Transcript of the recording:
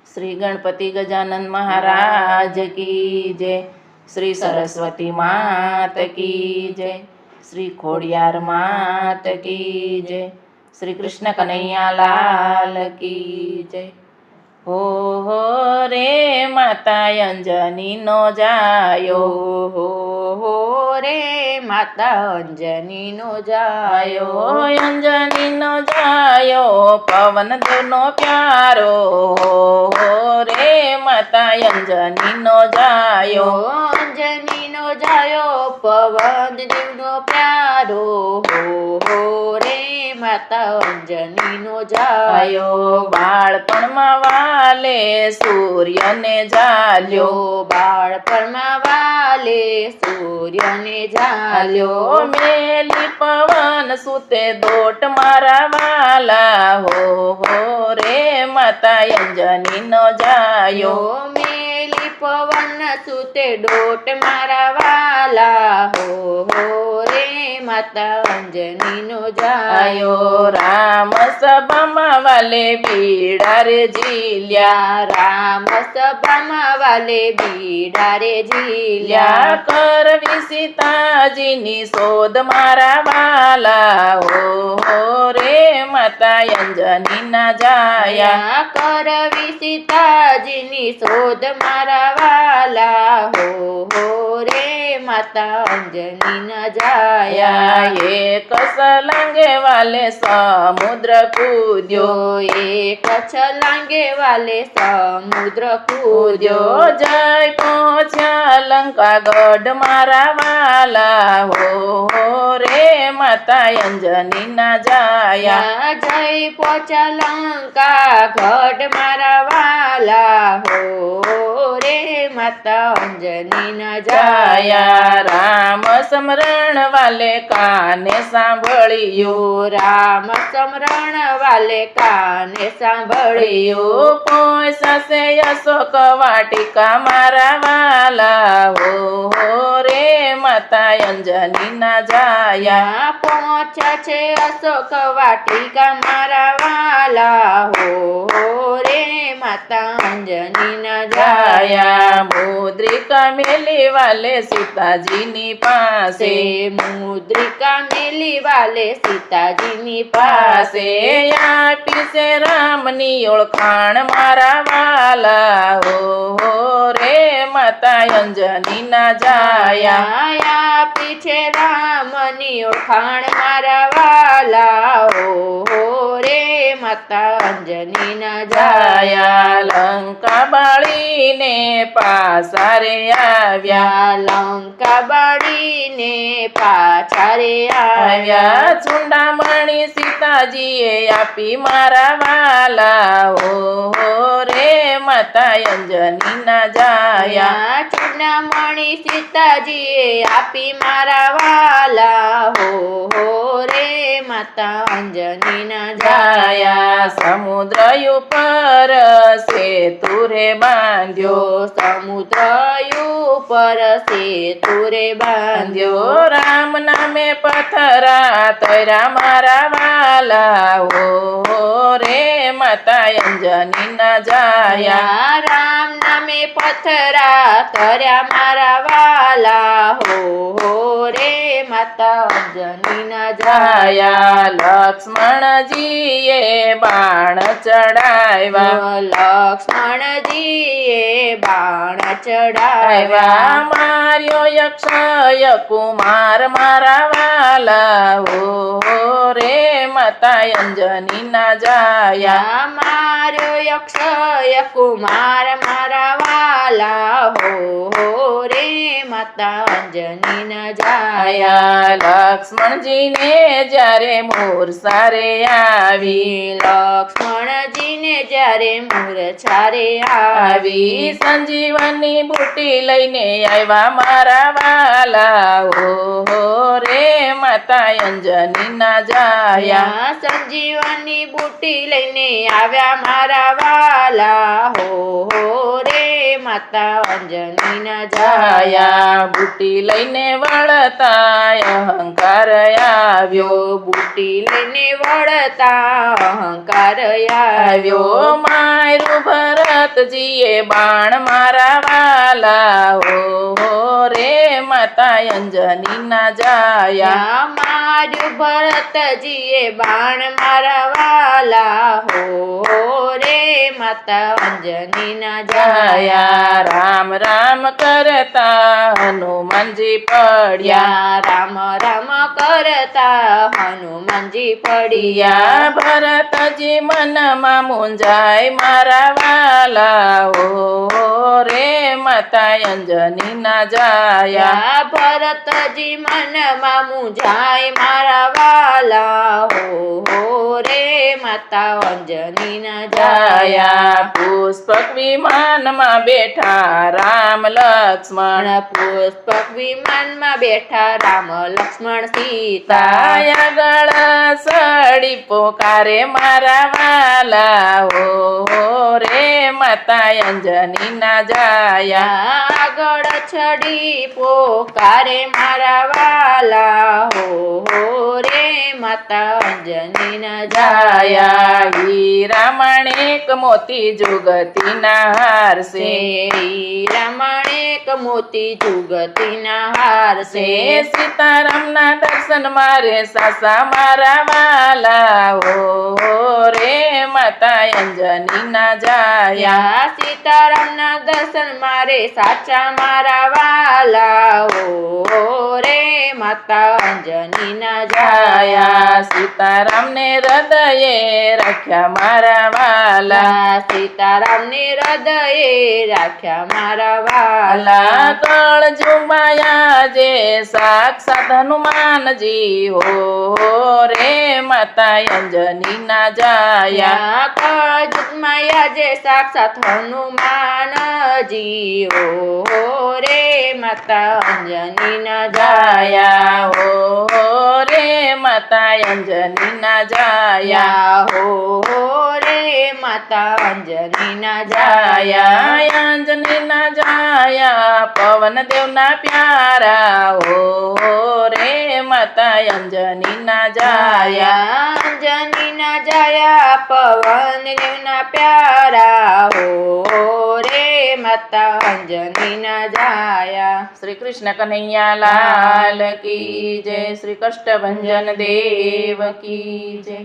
श्री गणपति गजानन महाराज की जय। श्री सरस्वती मात की जय। श्री खोड़ियार मात की जय। श्री कृष्ण कन्हैया लाल की जय। हो रे माता अंजनी नो जायो, हो रे माता अंजनी नो जायो, अंजनी नो जायो पवन देव नो प्यारो। हो रे माता अंजनी नो जायो, अंजनी नो जायो पवन देव नो प्यारो। हो रे माता अंजनी नो जायो, बाळपणમાં વાલે સૂર્યને જાલ્યો, બાળપણમાં વાલે સૂર્યને ઝાલ્યો, મેલી પવન સુતે દોટ મારા વાલા। हो रे माता अंजनी नो जायो, મેલી પવન સુતે ડોટ મારા વાલા। हो रे माता अंजनी नो जायो, राम सभाમાં વાલે બીડા રે ઝીલ્યા, राम सभाમાં વાલે બીડા રે ઝીલ્યા, કરવી સીતાજીની શોધ મારા વાલા। हो रे माता अंजनी ना जाया, કરવી સીતાજીની શોધ મારા વાલા। हो रे माता अंजनी न जाया, एक सलांगे वाले समुद्र कूद्यो, एक छलांगे वाले समुद्र कूद्यो, जय पहुँचा लंका गढ़ मारा वाला। हो रे माता अंजनी ना जाया, जय पहुँचा लंका गढ़ मारा वाला। हो रे माता अंजनी न जाया, राम स्मरण वाले काने सांभळियो, राम स्मरण वाले काने सांभळियो, पैसा से अशोक वाटिका मारा वाला। हो रे माता अंजनी ना जाया, पहुँचा छे अशोक वाटिका मारा वाला। हो रे माता अंजनी न जाया, मुद्रिका मेली वाले सीताजी नी पासे, मुद्रिका मेली वाले सीताजी नी पासे, आपी से राम नी ओळखाण मारा वाला। हो रे माता अंजनी ना जाया, पीछे राम नी ओळखाण मारा वाला। हो रे माता अंजनी न जाया, लंका बाळी ने पासारे आव्या, लंका बाळी ने पाछा रे आव्या, चुंडामणी सीताजीए आपी मारा वाला। हो रे माता अंजनी ना जाया, चूडामणी सीताजीए आपी मारा वाला। हो रे माता अंजनी न जाया, समुद्र ऊपर सेतु रे बांध्यो, समुद्र ऊपर सेतु रे बांध्यो, राम नामे पथरा तैरा मारा वाला। हो रे माता अंजनी ना जाया, राम नामे पथरा तर्या मारा वाला। हो रे माता अंजनी न जाया, लक्ष्मण जीए बाण चढ़ाव्या, लक्ष्मण जीए बाण चढ़ाव्या, मार्यो यक्षय कुमार मारा वाला। हो रे माता अंजनी ना जाया, मार्यो यक्षय कुमार मारा वाला। हो रे माता अंजनी न जाया, लक्ष्मण जी ने जारे मूर्छा रे आवी, लक्ष्मण जी ने जारे मूर्छा रे आवी, संजीवनी बूटी लईने आव्या मारा वाला। हो रे माता अंजनी ना जाया, संजीवनी बूटी लईने आव्या मारा वाला। हो रे माता માતા અંજનીના જાયા જાયા બુટી લઈને વળતા અહંકાર આવ્યો બુટી લઈને વળતા અહંકાર આવ્યો આવ્યો મારું ભરતજીએ બાણ મારા વાલા હો રે માતા અંજનીના જાયા યા માર્યું ભરતજીએ બાણ મારા વાલા હો રે માતા અંજનીના જાયા જાયા રામ રામ કરતા હનુમાનજી પડ્યા યા રામ રામ કરતા હનુમાનજી પડ્યા યા ભરતજી મનમાં મુંજાય મારા વાલા હો રે માતા અંજનીના જાયા યા ભરતજી મનમાં મુંજાય મારા વાલા હો રે માતા અંજનીના જાયા જાયા પુષ્પક વિમાનમાં બેઠા રામ લક્ષ્મણ પુષ્પક વિમાનમાં બેઠા રામ લક્ષ્મણ સીતા તાયા ગળા સડી પોકારે મારા વાલા હો રે માતા અંજનીના જાયા આગળ છડી પોકારે મારા વાલા હો રે માતા અંજનીના જાયા જાયા હીરા માણેક મોતી જુગતીના હારસે રમણેક મોતી જુગતીના હારસે સે સીતારામના દર્શન મારે સાસા મારા વાલા હો રે માતા અંજનીના જાયા યા સીતારામના દર્શન મારે સાચા મારા વાલા હો રે માતા અંજનીના જાયા જાયા સીતારામને હૃદયે રાખ્યા મારા વાલા સીતારામને હૃદયે રાખ્યા મારા વાલા વાલા કળ જુમાયા જે સાક્ષાત હનુમાનજી હો રે માતા અંજનીના જાયા કળજુગમાયા જે સાક્ષાત હનુમાનજી હો રે માતા અંજનીના જાયા જાયા હો રે માતા અંજનીના જાયા હો રે માતા અંજનીના જાયા જાયા અંજનીના જાયા પવન દેવના પ્યારા હો રે માતા અંજનીના જાયા અંજનીના જાયા પવન દેવના પ્યારા હો રે માતા અંજનીના જાયા શ્રી કૃષ્ણ કનૈયા લાલ કી જય શ્રી કષ્ટભંજન દેવ કી જય